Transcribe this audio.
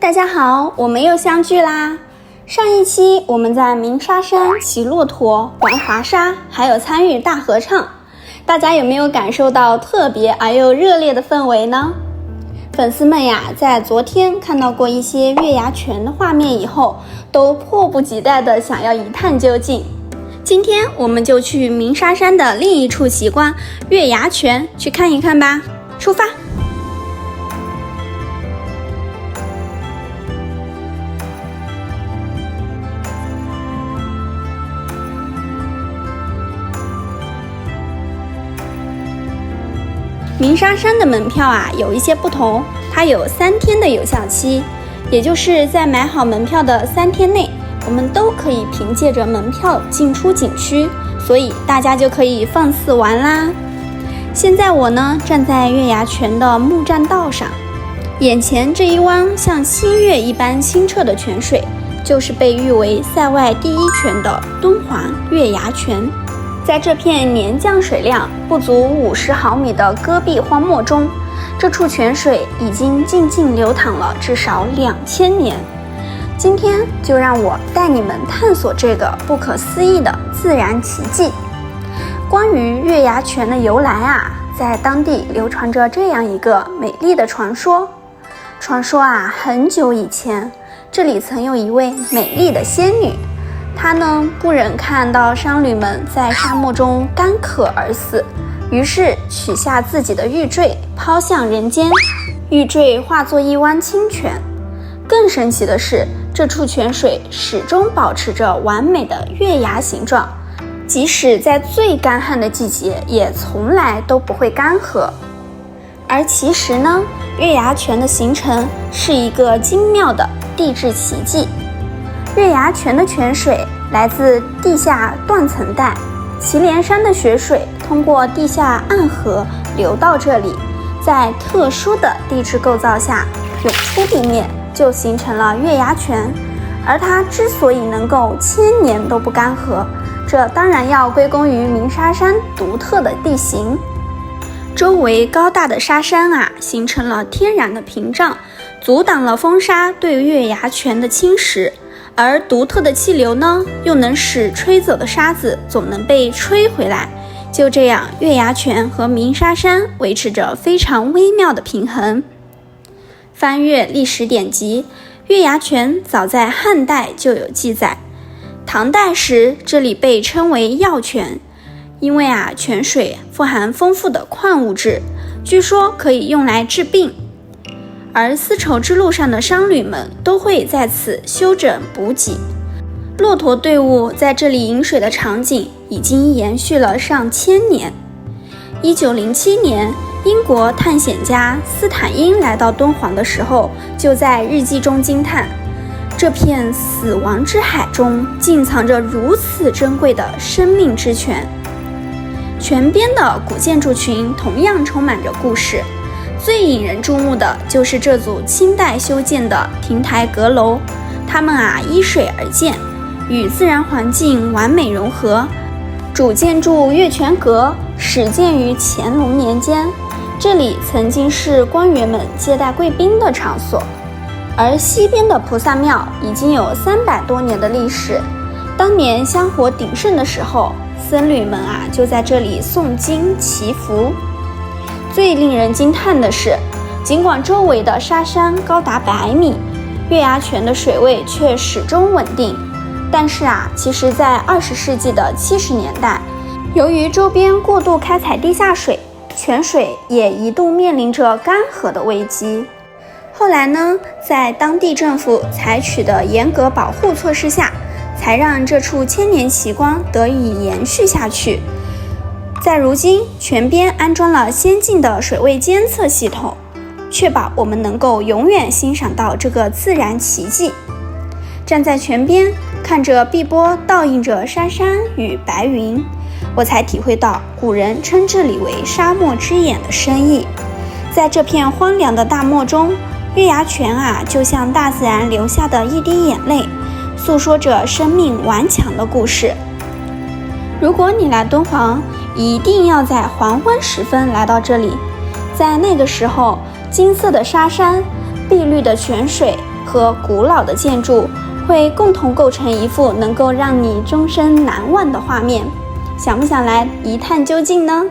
大家好，我们又相聚啦！上一期我们在鸣沙山骑骆驼、玩滑沙，还有参与大合唱，大家有没有感受到特别而又热烈的氛围呢？粉丝们呀，在昨天看到过一些月牙泉的画面以后，都迫不及待的想要一探究竟。今天我们就去鸣沙山的另一处奇观月牙泉去看一看吧，出发！鸣沙山的门票有一些不同，它有3天的有效期，也就是在买好门票的3天内，我们都可以凭借着门票进出景区，所以大家就可以放肆玩啦。现在我呢站在月牙泉的木栈道上，眼前这一汪像新月一般清澈的泉水，就是被誉为塞外第一泉的敦煌月牙泉。在这片年降水量不足50毫米的戈壁荒漠中，这处泉水已经静静流淌了至少2000年。今天就让我带你们探索这个不可思议的自然奇迹。关于月牙泉的由来在当地流传着这样一个美丽的传说。传说很久以前，这里曾有一位美丽的仙女，她呢不忍看到商旅们在沙漠中干渴而死，于是取下自己的玉坠抛向人间，玉坠化作一汪清泉。更神奇的是，这处泉水始终保持着完美的月牙形状，即使在最干旱的季节也从来都不会干涸。而其实呢，月牙泉的形成是一个精妙的地质奇迹。月牙泉的泉水来自地下断层带，祁连山的雪水通过地下暗河流到这里，在特殊的地质构造下涌出地面，就形成了月牙泉。而它之所以能够1000年都不干涸，这当然要归功于鸣沙山独特的地形。周围高大的沙山形成了天然的屏障，阻挡了风沙对月牙泉的侵蚀，而独特的气流呢，又能使吹走的沙子总能被吹回来。就这样，月牙泉和鸣沙山维持着非常微妙的平衡。翻阅历史典籍，月牙泉早在汉代就有记载。唐代时，这里被称为药泉，因为泉水富含丰富的矿物质，据说可以用来治病。而丝绸之路上的商旅们都会在此休整补给，骆驼队伍在这里饮水的场景已经延续了上千年。1907年，英国探险家斯坦因来到敦煌的时候，就在日记中惊叹，这片死亡之海中竟藏着如此珍贵的生命之泉。泉边的古建筑群同样充满着故事，最引人注目的就是这组清代修建的亭台阁楼，它们依水而建，与自然环境完美融合。主建筑月泉阁始建于乾隆年间，这里曾经是官员们接待贵宾的场所。而西边的菩萨庙已经有300多年的历史，当年香火鼎盛的时候，僧侣们就在这里诵经祈福。最令人惊叹的是，尽管周围的沙山高达100米，月牙泉的水位却始终稳定。但是其实在20世纪的70年代，由于周边过度开采地下水，泉水也一度面临着干涸的危机。后来呢，在当地政府采取的严格保护措施下，才让这处千年奇观得以延续下去。在如今，泉边安装了先进的水位监测系统，确保我们能够永远欣赏到这个自然奇迹。站在泉边，看着碧波倒映着沙山与白云，我才体会到古人称这里为沙漠之眼的深意。在这片荒凉的大漠中，月牙泉就像大自然流下的一滴眼泪，诉说着生命顽强的故事。如果你来敦煌，一定要在黄昏时分来到这里，在那个时候，金色的沙山、碧绿的泉水和古老的建筑，会共同构成一幅能够让你终身难忘的画面。想不想来一探究竟呢？